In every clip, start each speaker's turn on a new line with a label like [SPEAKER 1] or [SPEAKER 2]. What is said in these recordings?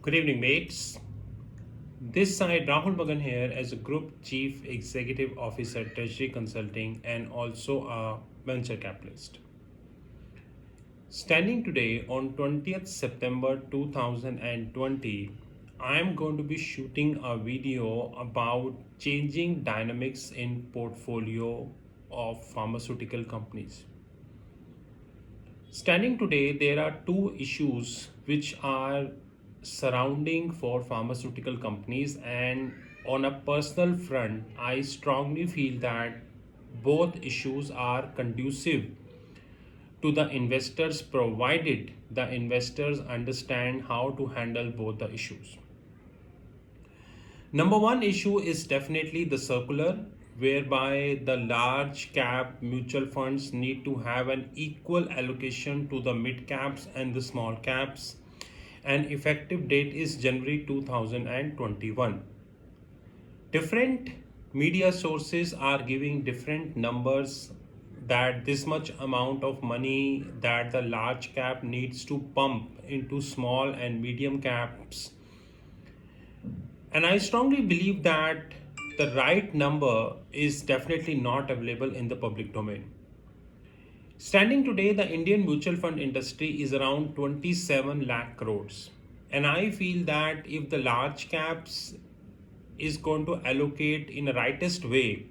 [SPEAKER 1] Good evening, mates. This side Rahul Magan here as a Group Chief Executive Officer at Treasury Consulting and also a venture capitalist. Standing today on 20th September 2020, I am going to be shooting a video about changing dynamics in portfolio of pharmaceutical companies. Standing today, there are two issues which are surrounding for pharmaceutical companies, and on a personal front, I strongly feel that both issues are conducive to the investors provided the investors understand how to handle both the issues. Number one issue is definitely the circular, whereby the large cap mutual funds need to have an equal allocation to the mid caps and the small caps, and effective date is January 2021. Different media sources are giving different numbers that this much amount of money that the large cap needs to pump into small and medium caps, and I strongly believe that the right number is definitely not available in the public domain. Standing today, the Indian mutual fund industry is around 27 lakh crores. And I feel that if the large caps is going to allocate in a rightest way,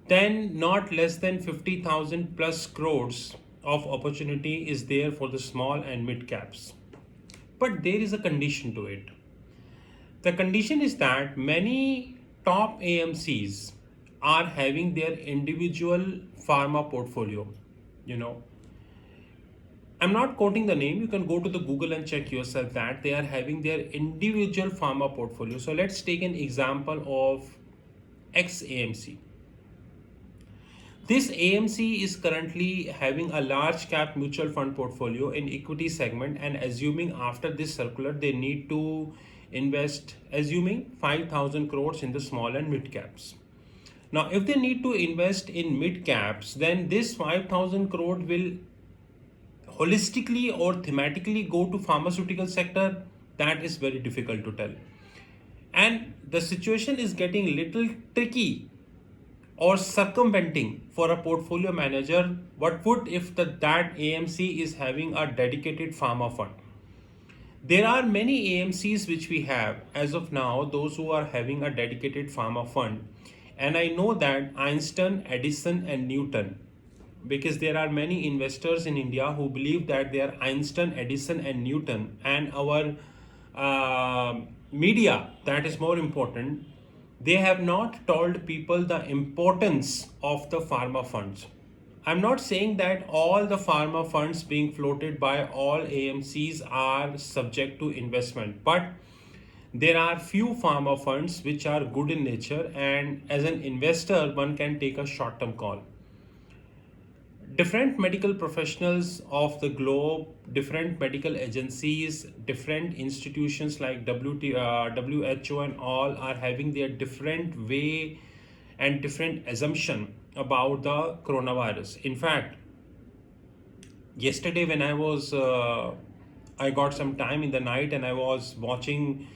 [SPEAKER 1] then not less than 50,000 plus crores of opportunity is there for the small and mid caps. But there is a condition to it. The condition is that many top AMCs are having their individual pharma portfolio. You know, I'm not quoting the name. You can go to the Google and check yourself that they are having their individual pharma portfolio. So let's take an example of XAMC. This AMC is currently having a large cap mutual fund portfolio in equity segment, and assuming after this circular they need to invest, assuming 5,000 crores in the small and mid caps. Now if they need to invest in mid caps, then this 5,000 crore will holistically or thematically go to pharmaceutical sector. That is very difficult to tell, and the situation is getting little tricky or circumventing for a portfolio manager. What would if that AMC is having a dedicated pharma fund? There are many AMCs which we have as of now, those who are having a dedicated pharma fund. And I know that Einstein, Edison, and Newton, because there are many investors in India who believe that they are Einstein, Edison, and Newton, and our media, that is more important, they have not told people the importance of the pharma funds. I'm not saying that all the pharma funds being floated by all AMCs are subject to investment, but there are few pharma funds which are good in nature, and as an investor, one can take a short term call. Different medical professionals of the globe, different medical agencies, different institutions like WHO and all are having their different way and different assumption about the coronavirus. In fact, yesterday when I got some time in the night and I was watching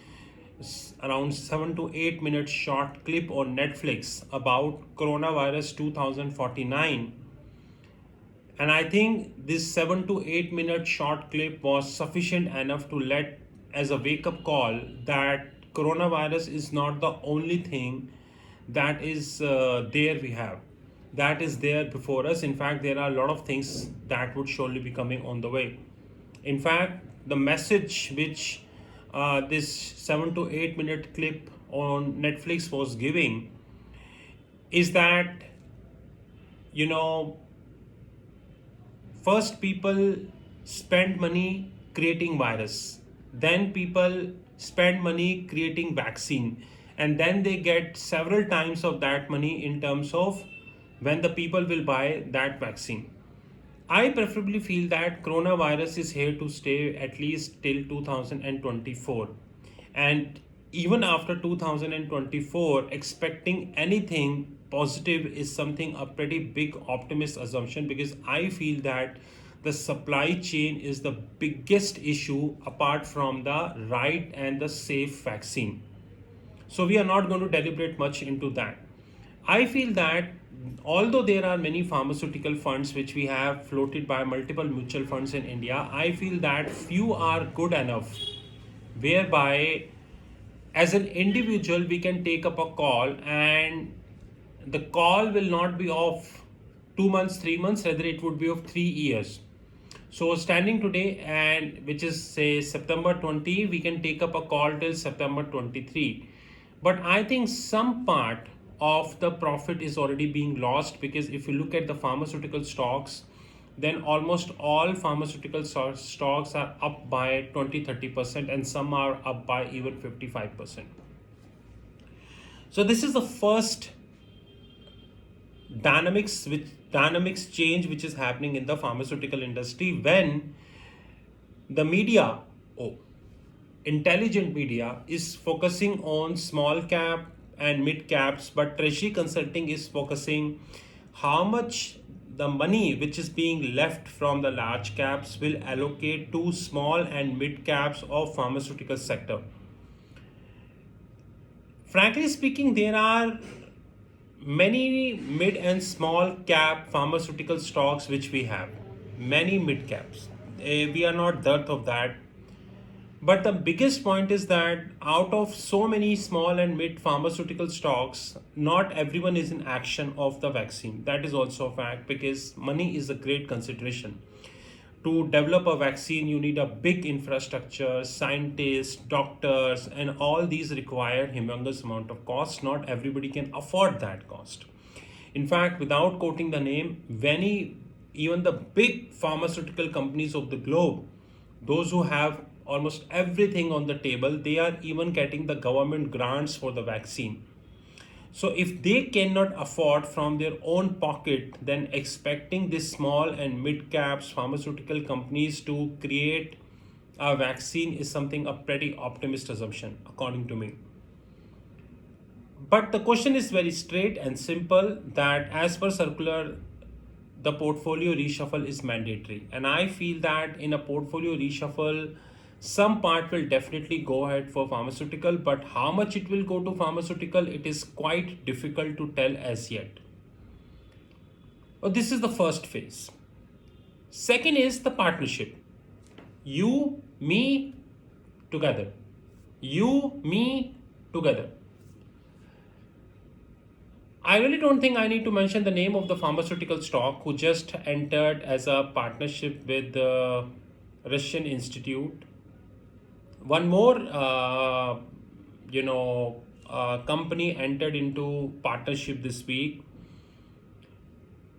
[SPEAKER 1] around 7 to 8 minute short clip on Netflix about coronavirus 2049, and I think this 7 to 8 minute short clip was sufficient enough to let as a wake up call that coronavirus is not the only thing that is there we have, that is there before us. In fact, there are a lot of things that would surely be coming on the way. In fact, the message which this 7 to 8 minute clip on Netflix was giving is that, you know, first people spend money creating virus, then people spend money creating vaccine, and then they get several times of that money in terms of when the people will buy that vaccine. I preferably feel that coronavirus is here to stay at least till 2024. And even after 2024, expecting anything positive is something a pretty big optimist assumption, because I feel that the supply chain is the biggest issue apart from the right and the safe vaccine. So we are not going to deliberate much into that. I feel that although there are many pharmaceutical funds which we have floated by multiple mutual funds in India, I feel that few are good enough whereby as an individual we can take up a call, and the call will not be of 2 months 3 months, rather it would be of 3 years. So standing today, and which is say September 20, we can take up a call till September 23. But I think some part of the profit is already being lost, because if you look at the pharmaceutical stocks, then almost all pharmaceutical stocks are up by 20-30%, and some are up by even 55%. So this is the first dynamics change which is happening in the pharmaceutical industry, when the media, oh, intelligent media, is focusing on small cap and mid caps, but Treasury Consulting is focusing how much the money which is being left from the large caps will allocate to small and mid caps of pharmaceutical sector. Frankly speaking, there are many mid and small cap pharmaceutical stocks which we have, many mid caps. We are not dearth of that. But the biggest point is that out of so many small and mid pharmaceutical stocks, not everyone is in action of the vaccine. That is also a fact, because money is a great consideration. To develop a vaccine, you need a big infrastructure, scientists, doctors, and all these require humongous amount of cost. Not everybody can afford that cost. In fact, without quoting the name, many, even the big pharmaceutical companies of the globe, those who have almost everything on the table, they are even getting the government grants for the vaccine. So if they cannot afford from their own pocket, then expecting these small and mid caps pharmaceutical companies to create a vaccine is something a pretty optimist assumption, according to me. But the question is very straight and simple, that as per circular, the portfolio reshuffle is mandatory. And I feel that in a portfolio reshuffle, some part will definitely go ahead for pharmaceutical, but how much it will go to pharmaceutical, it is quite difficult to tell as yet. This is the first phase. Second is the partnership. You, me, together. You, me, together. I really don't think I need to mention the name of the pharmaceutical stock who just entered as a partnership with the Russian Institute. One more, company entered into partnership this week.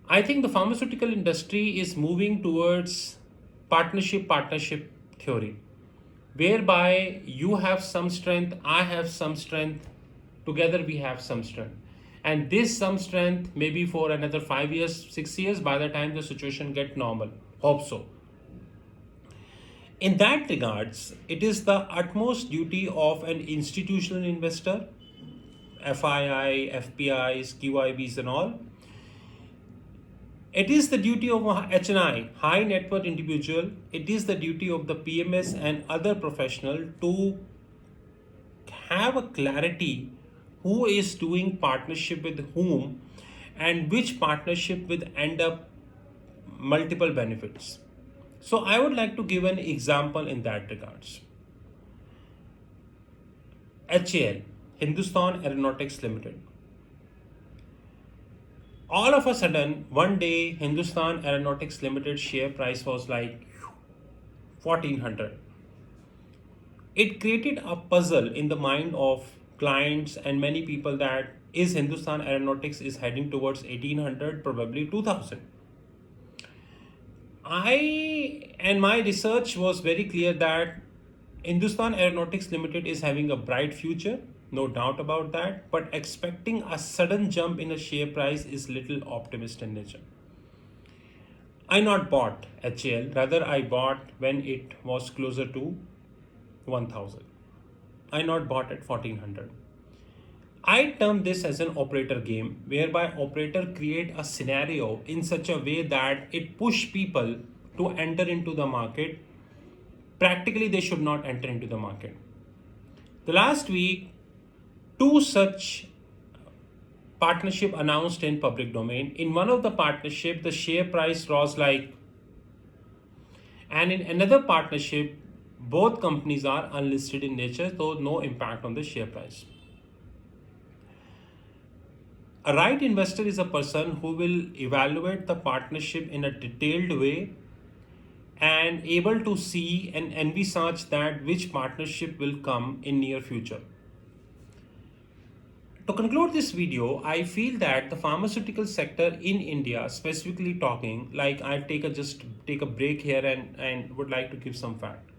[SPEAKER 1] I think the pharmaceutical industry is moving towards partnership theory, whereby you have some strength, I have some strength, together we have some strength. And this some strength maybe for another 5 years, 6 years, by the time the situation get normal. Hope so. In that regards, it is the utmost duty of an institutional investor, FII, FPIs, QIBs and all. It is the duty of a HNI, high net worth individual. It is the duty of the PMS and other professional to have a clarity who is doing partnership with whom, and which partnership will end up multiple benefits. So I would like to give an example in that regards. HAL, Hindustan Aeronautics Limited. All of a sudden, one day, Hindustan Aeronautics Limited share price was like 1400. It created a puzzle in the mind of clients and many people, that is Hindustan Aeronautics is heading towards 1800, probably 2000. My research was very clear that Hindustan Aeronautics Limited is having a bright future, no doubt about that, but expecting a sudden jump in a share price is little optimist in nature. I not bought HAL, rather I bought when it was closer to 1000. I not bought at 1400. I term this as an operator game, whereby operator create a scenario in such a way that it push people to enter into the market. Practically, they should not enter into the market. The last week, two such partnership announced in public domain. In one of the partnership, the share price rose like, and in another partnership, both companies are unlisted in nature, so no impact on the share price. A right investor is a person who will evaluate the partnership in a detailed way and able to see and envisage that which partnership will come in near future. To conclude this video, I feel that the pharmaceutical sector in India, specifically talking, like I'll just take a break here and would like to give some fact.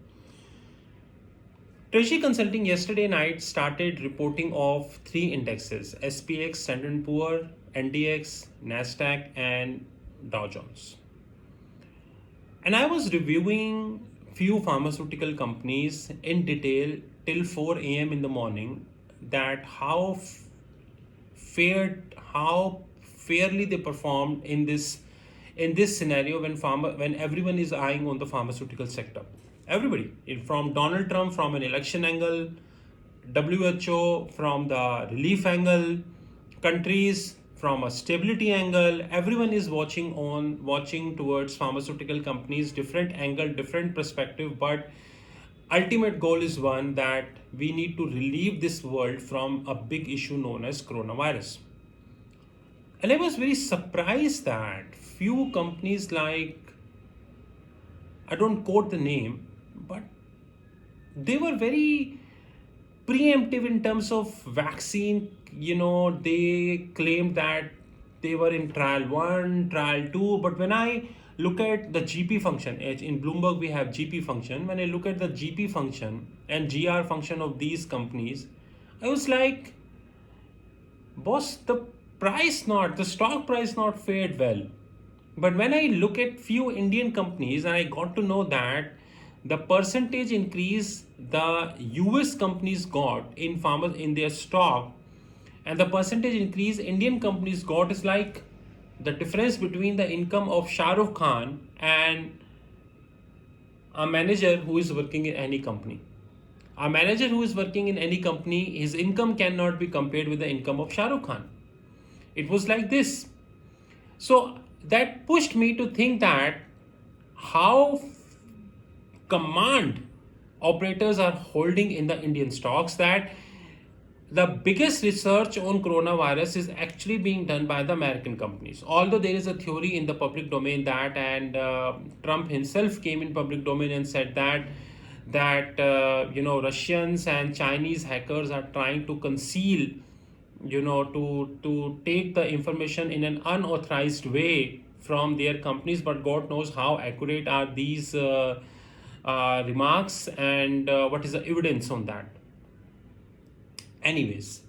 [SPEAKER 1] Treasury Consulting yesterday night started reporting of three indexes: SPX, Standard & Poor, NDX, Nasdaq, and Dow Jones. And I was reviewing few pharmaceutical companies in detail till 4 a.m. in the morning, that how fairly they performed in this scenario when everyone is eyeing on the pharmaceutical sector. Everybody, from Donald Trump from an election angle, WHO from the relief angle, countries from a stability angle, everyone is watching towards pharmaceutical companies, different angle, different perspective, but ultimate goal is one, that we need to relieve this world from a big issue known as coronavirus. And I was very surprised that few companies, like, I don't quote the name, but they were very preemptive in terms of vaccine. They claimed that they were in trial 1, trial 2, but when I look at the GP function, in Bloomberg we have GP function, when I look at the GP function and GR function of these companies, I was like, boss, the stock price not fared well. But when I look at few Indian companies, and I got to know that the percentage increase the US companies got in their stock, and the percentage increase Indian companies got is like the difference between the income of Shah Rukh Khan and a manager who is working in any company. A manager who is working in any company, his income cannot be compared with the income of Shah Rukh Khan. It was like this. So that pushed me to think that how command operators are holding in the Indian stocks, that the biggest research on coronavirus is actually being done by the American companies. Although there is a theory in the public domain that, and Trump himself came in public domain and said that Russians and Chinese hackers are trying to conceal, to take the information in an unauthorized way from their companies. But God knows how accurate are these remarks, and what is the evidence on that. Anyways,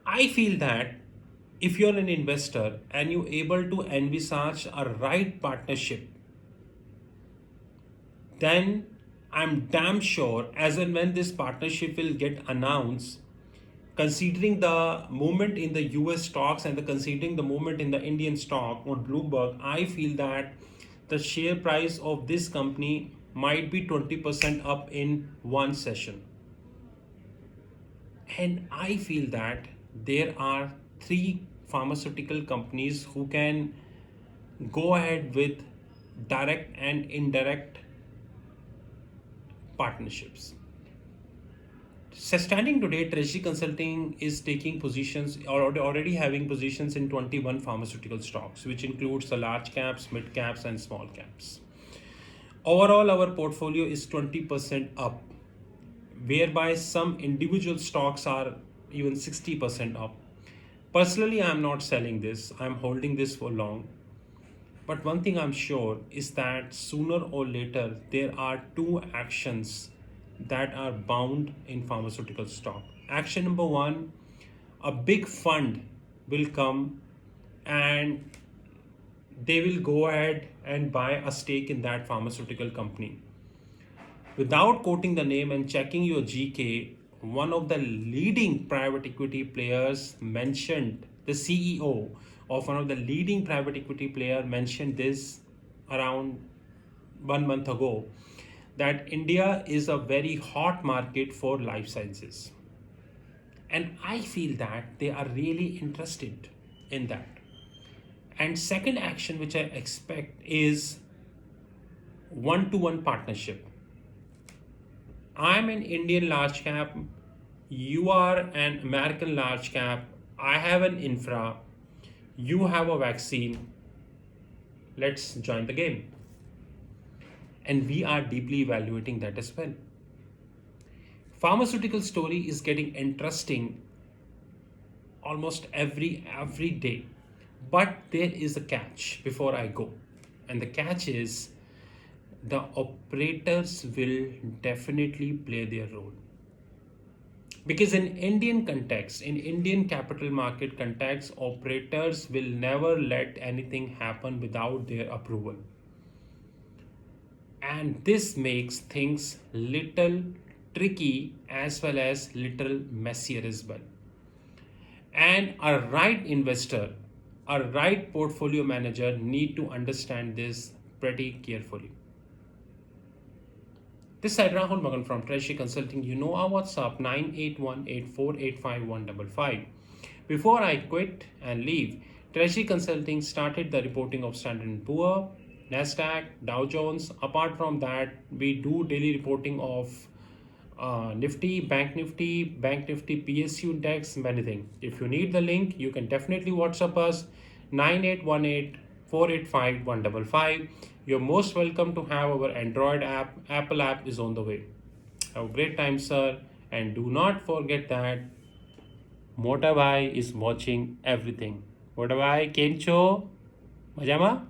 [SPEAKER 1] I feel that if you're an investor and you're able to envisage a right partnership, then I'm damn sure as and when this partnership will get announced, considering the movement in the US stocks and considering the movement in the Indian stock on Bloomberg, I feel that the share price of this company might be 20% up in one session. And I feel that there are three pharmaceutical companies who can go ahead with direct and indirect partnerships. So standing today, Treasury Consulting is taking positions, or already having positions in 21 pharmaceutical stocks, which includes the large caps, mid caps, and small caps. Overall, our portfolio is 20% up, whereby some individual stocks are even 60% up. Personally, I'm not selling this. I'm holding this for long. But one thing I'm sure is that sooner or later, there are two actions that are bound in pharmaceutical stock. Action number one, a big fund will come and they will go ahead and buy a stake in that pharmaceutical company. Without quoting the name and checking your GK, one of the leading private equity players mentioned, the CEO of one of the leading private equity player mentioned this around 1 month ago that India is a very hot market for life sciences. And I feel that they are really interested in that. And second action which I expect is one-to-one partnership. I'm an Indian large cap, you are an American large cap, I have an infra, you have a vaccine. Let's join the game. And we are deeply evaluating that as well. Pharmaceutical story is getting interesting almost every day. But there is a catch before I go. And the catch is the operators will definitely play their role. Because in Indian context, in Indian capital market context, operators will never let anything happen without their approval. And this makes things little tricky as well as little messier as well. And a right investor, a right portfolio manager need to understand this pretty carefully. This side Rahul Magan from Treasury Consulting. You know our WhatsApp 9818485155. Before I quit and leave, Treasury Consulting started the reporting of Standard & Poor, Nasdaq, Dow Jones. Apart from that, we do daily reporting of Nifty, Bank Nifty, PSU index, many things. If you need the link, you can definitely WhatsApp us 9818485155. You're most welcome to have our Android app. Apple app is on the way. Have a great time, sir. And do not forget that Motabhai is watching everything. Motabhai, Kencho, Majama?